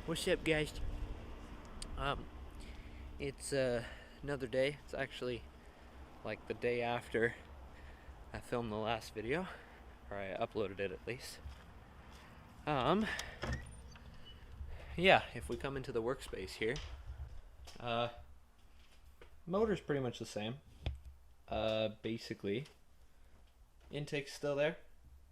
What's up, guys? Um, it's another day. It's actually like the day after I filmed the last video, or I uploaded it at least. Yeah, if we come into the workspace here, motor's pretty much the same. Basically, intake's still there.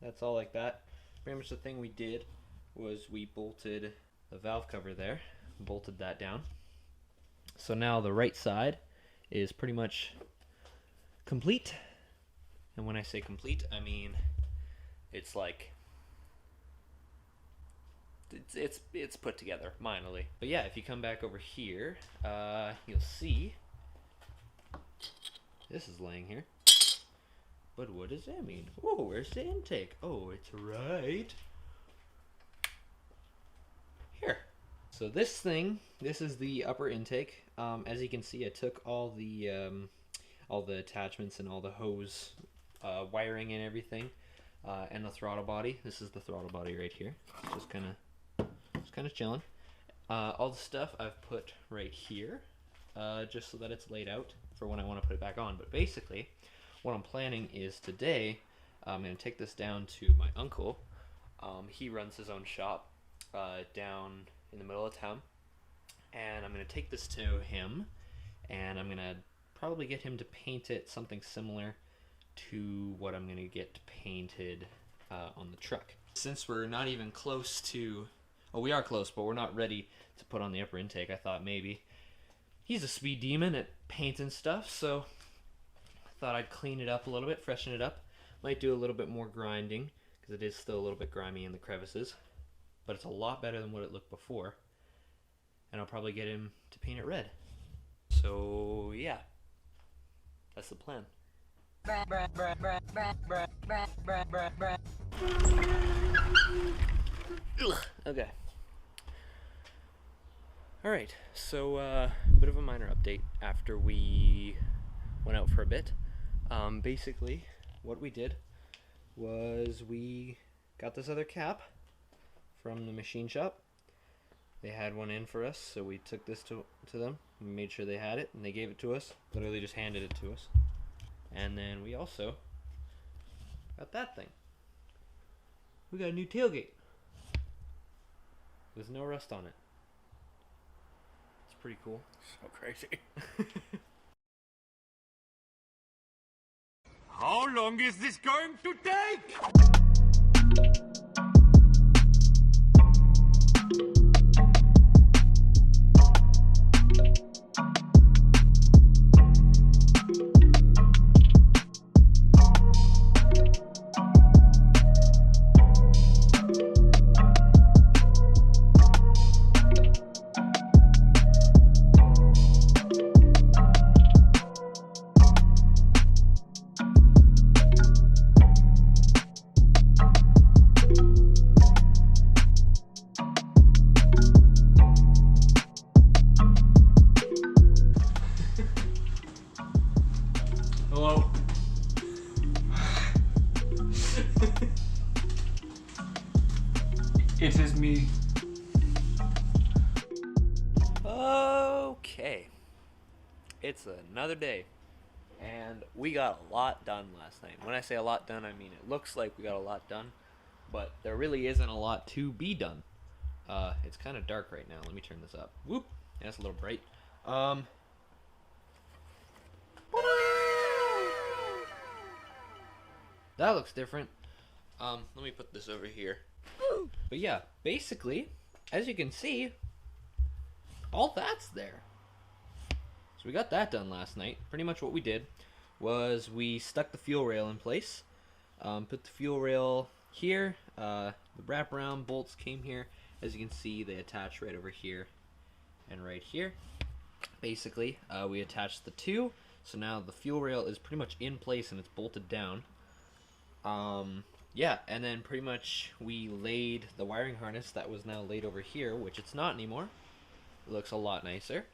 That's all like that. Pretty much the thing we did was we bolted the valve cover there, bolted that down. So now the right side is pretty much complete. And when I say complete, I mean it's like it's put together minorly. But yeah, if you come back over here, you'll see this is laying here. But what does that mean? Oh, where's the intake? Oh, it's right here. So this is the upper intake. As you can see, I took all the attachments and all the hose wiring and everything, and the throttle body. This is the throttle body right here. It's just kind of chilling. All the stuff I've put right here, just so that it's laid out for when I want to put it back on. But basically, what I'm planning is today, I'm going to take this down to my uncle. He runs his own shop down in the middle of town, and I'm going to take this to him, and I'm going to probably get him to paint it something similar to what I'm going to get painted on the truck. Since we're not even close to, well, we are close, but we're not ready to put on the upper intake, I thought maybe he's a speed demon at painting stuff, so I thought I'd clean it up a little bit, freshen it up. Might do a little bit more grinding, because it is still a little bit grimy in the crevices, but it's a lot better than what it looked before, and I'll probably get him to paint it red. So yeah, that's the plan. Okay. Alright, so a bit of a minor update after we went out for a bit. Basically, what we did was we got this other cap from the machine shop. They had one in for us, so we took this to them. We made sure they had it, and they gave it to us. Literally just handed it to us. And then we also got that thing. We got a new tailgate with no rust on it. It's pretty cool. So crazy. How long is this going to take? Hello. It is me. Okay. It's another day. And we got a lot done last night. When I say a lot done, I mean it looks like we got a lot done, but there really isn't a lot to be done. It's kind of dark right now. Let me turn this up. Whoop. Yeah, it's a little bright. That looks different. Let me put this over here. But yeah, basically, as you can see, all that's there. So we got that done last night. Pretty much what we did was we stuck the fuel rail in place. Put the fuel rail here. The wraparound bolts came here. As you can see, they attach right over here and right here. Basically, we attached the two. So now the fuel rail is pretty much in place and it's bolted down. Yeah, and then pretty much we laid the wiring harness that was now laid over here, which it's not anymore. It looks a lot nicer.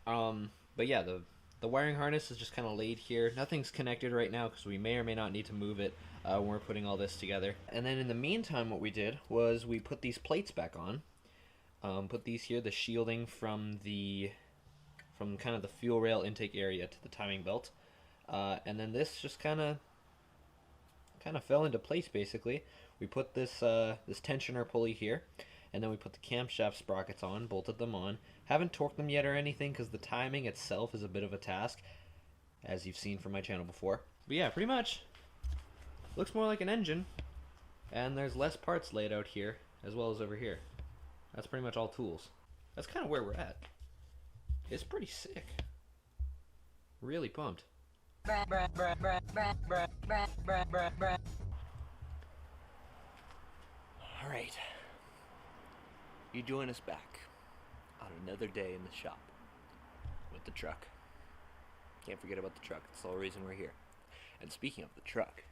But yeah, the wiring harness is just kind of laid here. Nothing's connected right now because we may or may not need to move it when we're putting all this together. And then in the meantime, what we did was we put these plates back on. Put these here, the shielding from kind of the fuel rail intake area to the timing belt. And then this just kind of fell into place basically. We put this this tensioner pulley here, and then we put the camshaft sprockets on, bolted them on. Haven't torqued them yet or anything because the timing itself is a bit of a task, as you've seen from my channel before. But yeah, pretty much looks more like an engine, and there's less parts laid out here as well as over here. That's pretty much all tools. That's kind of where we're at. It's pretty sick. Really pumped. Alright. You join us back on another day in the shop with the truck. Can't forget about the truck. That's the whole reason we're here. And speaking of the truck,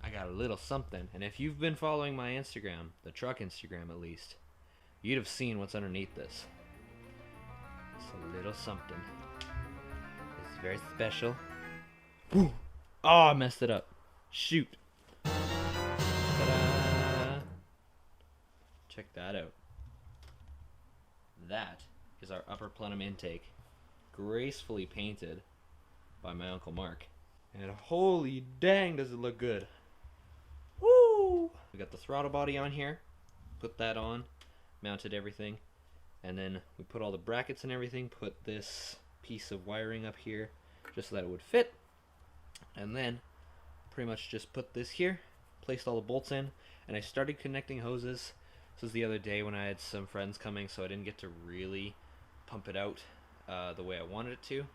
I got a little something, and if you've been following my Instagram, the truck Instagram at least, you'd have seen what's underneath this. It's a little something. It's very special. Woo! Oh, I messed it up. Shoot. Ta-da! Check that out. That is our upper plenum intake, gracefully painted by my Uncle Mark. And holy dang, does it look good. Woo! We got the throttle body on here. Put that on. Mounted everything. And then we put all the brackets and everything. Put this piece of wiring up here just so that it would fit. And then pretty much just put this here. Placed all the bolts in. And I started connecting hoses. This was the other day when I had some friends coming, so I didn't get to really pump it out the way I wanted it to.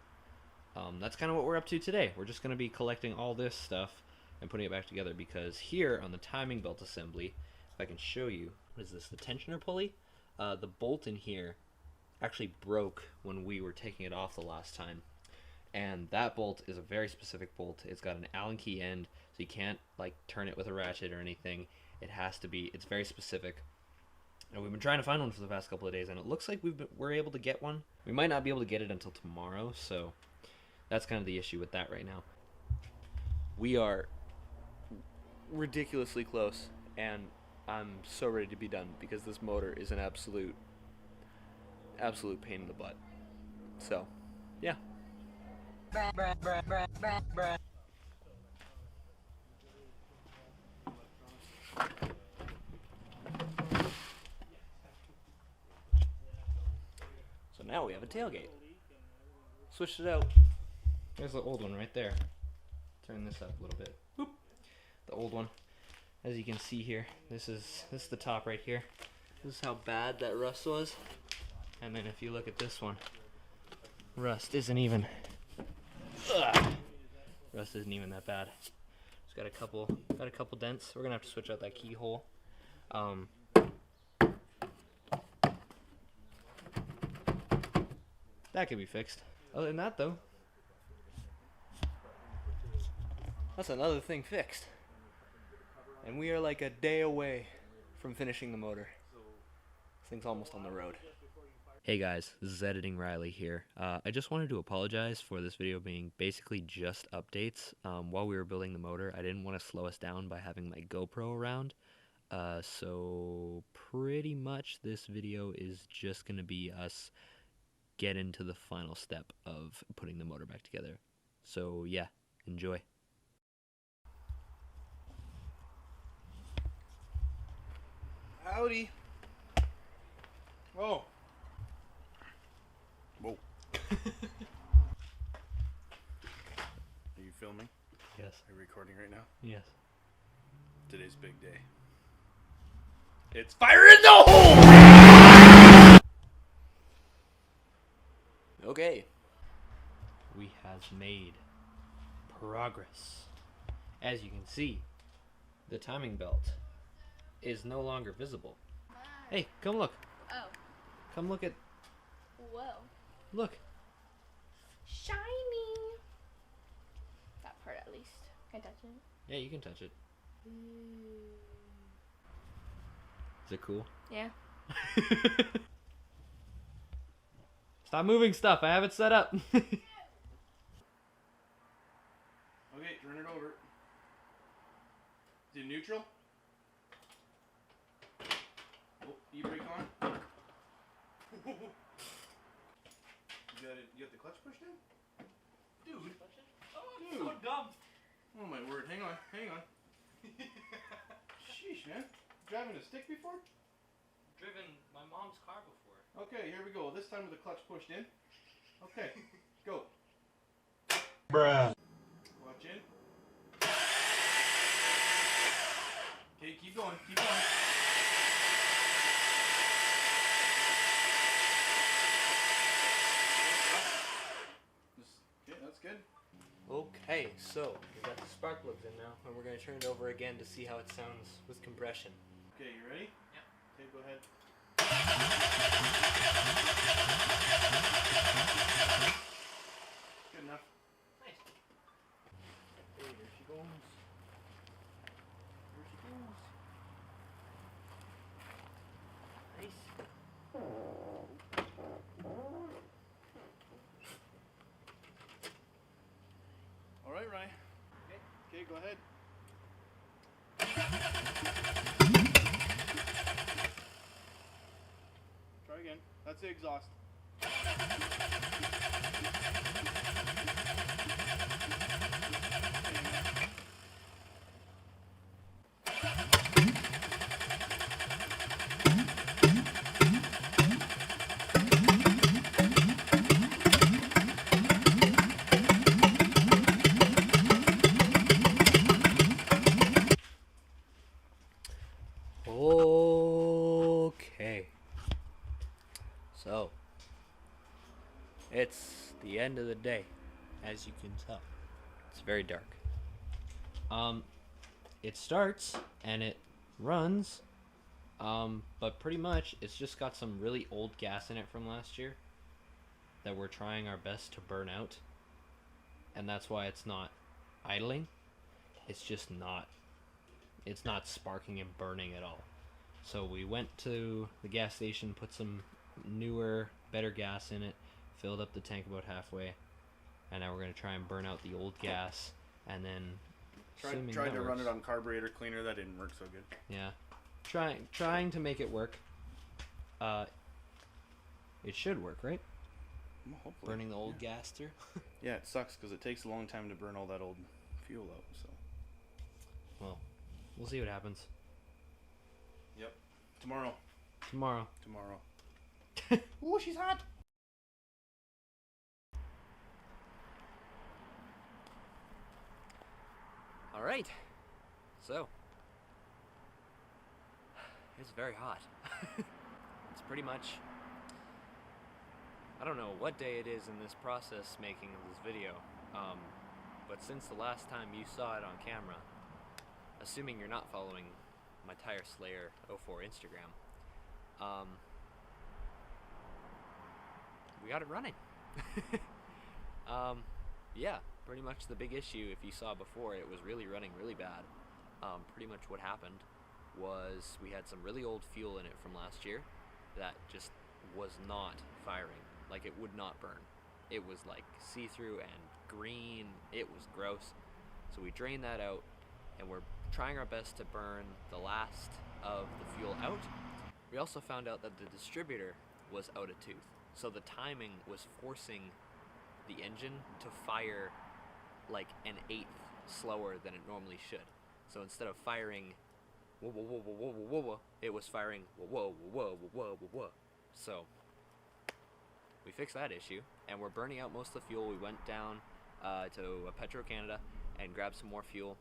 That's kind of what we're up to today. We're just going to be collecting all this stuff and putting it back together, because here on the timing belt assembly, if I can show you, what is this, the tensioner pulley? The bolt in here actually broke when we were taking it off the last time. And that bolt is a very specific bolt. It's got an Allen key end, so you can't like turn it with a ratchet or anything. It has to be, it's very specific. And we've been trying to find one for the past couple of days, and it looks like we're able to get one. We might not be able to get it until tomorrow, so that's kind of the issue with that right now. we are ridiculously close, and I'm so ready to be done because this motor is an absolute pain in the butt. So, yeah. So now we have a tailgate. Switched it out. There's the old one right there. Turn this up a little bit. Boop. The old one. As you can see here, this is the top right here. This is how bad that rust was. And then if you look at this one, rust isn't even. Ugh. Rust isn't even that bad. It's got a couple dents. We're gonna have to switch out that keyhole. That could be fixed. Other than that, though, That's another thing fixed. And we are like a day away from finishing the motor. This thing's almost on the road. hey guys, this is Editing Riley here. I just wanted to apologize for this video being basically just updates. While we were building the motor, I didn't want to slow us down by having my GoPro around. So pretty much this video is just going to be us get into the final step of putting the motor back together. So yeah, enjoy. Howdy. Whoa. Whoa. Are you filming? Yes. Are you recording right now? Yes. Today's big day. It's fire in the hole! Okay. We have made progress. As you can see, the timing belt is no longer visible. Hey, come look. Oh. Come look at. Whoa. Look. Shiny. That part at least. Can I touch it? Yeah, you can touch it. Is it cool? Yeah. Stop moving stuff. I have it set up. Okay, turn it over. Is it neutral? Oh, e-brake on? You got the clutch pushed in? Dude. Oh, so dumb. Oh my word. Hang on. Sheesh, man. Driving a stick before? Driven my mom's car before. Okay, here we go. This time with the clutch pushed in. Okay, go. Bruh. Watch in. Okay, keep going. Okay, that's good. Okay, so we got the spark plugs in now, and we're going to turn it over again to see how it sounds with compression. Okay, you ready? Yep. Okay, go ahead. Good enough. Nice. Okay, here she goes. Nice. All right, Ryan. Okay, go ahead. Try again. That's the exhaust. Okay. So, it's the end of the day, as you can tell. It's very dark. It starts and it runs, but pretty much it's just got some really old gas in it from last year that we're trying our best to burn out, and that's why it's not idling. It's just not sparking and burning at all. So we went to the gas station, put some newer, better gas in it, filled up the tank about halfway, and now we're going to try and burn out the old gas, and then assuming Tried that to run works. it on carburetor cleaner. That didn't work so good. Yeah, trying to make it work. It should work, right? Well, hopefully. Burning the old gas through. Yeah, it sucks because it takes a long time to burn all that old fuel out. So. Well, we'll see what happens Yep. Tomorrow. tomorrow. Ooh, she's hot. All right. So, it's very hot. It's pretty much, I don't know what day it is in this process making of this video, but since the last time you saw it on camera, assuming you're not following my Tire Slayer 04 Instagram, we got it running. Yeah, pretty much the big issue, if you saw before, it was really running really bad. Pretty much what happened was we had some really old fuel in it from last year that just was not firing. Like, it would not burn. It was like see-through and green. It was gross. So we drained that out, and we're trying our best to burn the last of the fuel out. We also found out that the distributor was out of tooth, so the timing was forcing the engine to fire like an eighth slower than it normally should. So instead of firing whoa whoa whoa whoa whoa whoa whoa, it was firing whoa whoa whoa whoa whoa whoa whoa. So we fixed that issue, and we're burning out most of the fuel. We went down to a Petro Canada and grabbed some more fuel,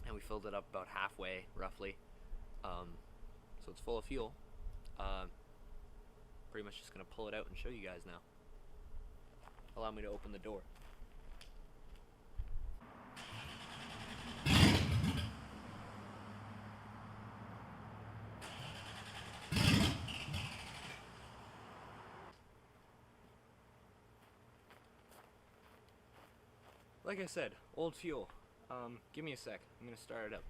and we filled it up about halfway roughly. So it's full of fuel. Pretty much just gonna pull it out and show you guys now. Allow me to open the door. Like I said, old fuel. Give me a sec. I'm gonna start it up.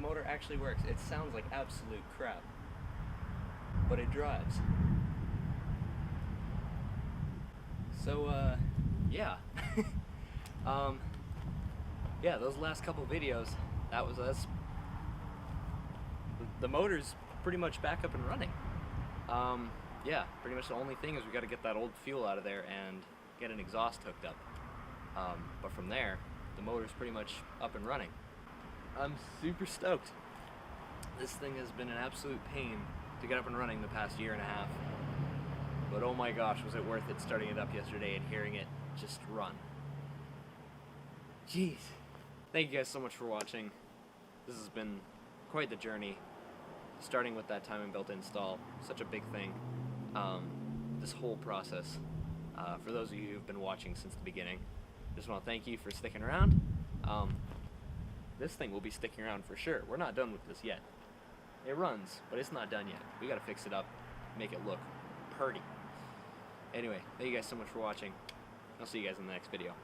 motor actually works. It sounds like absolute crap, but it drives. So, yeah. Yeah, those last couple videos, that's the motor's pretty much back up and running. Yeah, pretty much the only thing is we got to get that old fuel out of there and get an exhaust hooked up. But from there, the motor's pretty much up and running. I'm super stoked. This thing has been an absolute pain to get up and running the past year and a half. But oh my gosh, was it worth it starting it up yesterday and hearing it just run. Jeez. Thank you guys so much for watching. This has been quite the journey. Starting with that time and built install, such a big thing. This whole process. For those of you who've been watching since the beginning, just want to thank you for sticking around. This thing will be sticking around for sure. We're not done with this yet. It runs, but it's not done yet. We gotta fix it up, make it look pretty. Anyway, thank you guys so much for watching. I'll see you guys in the next video.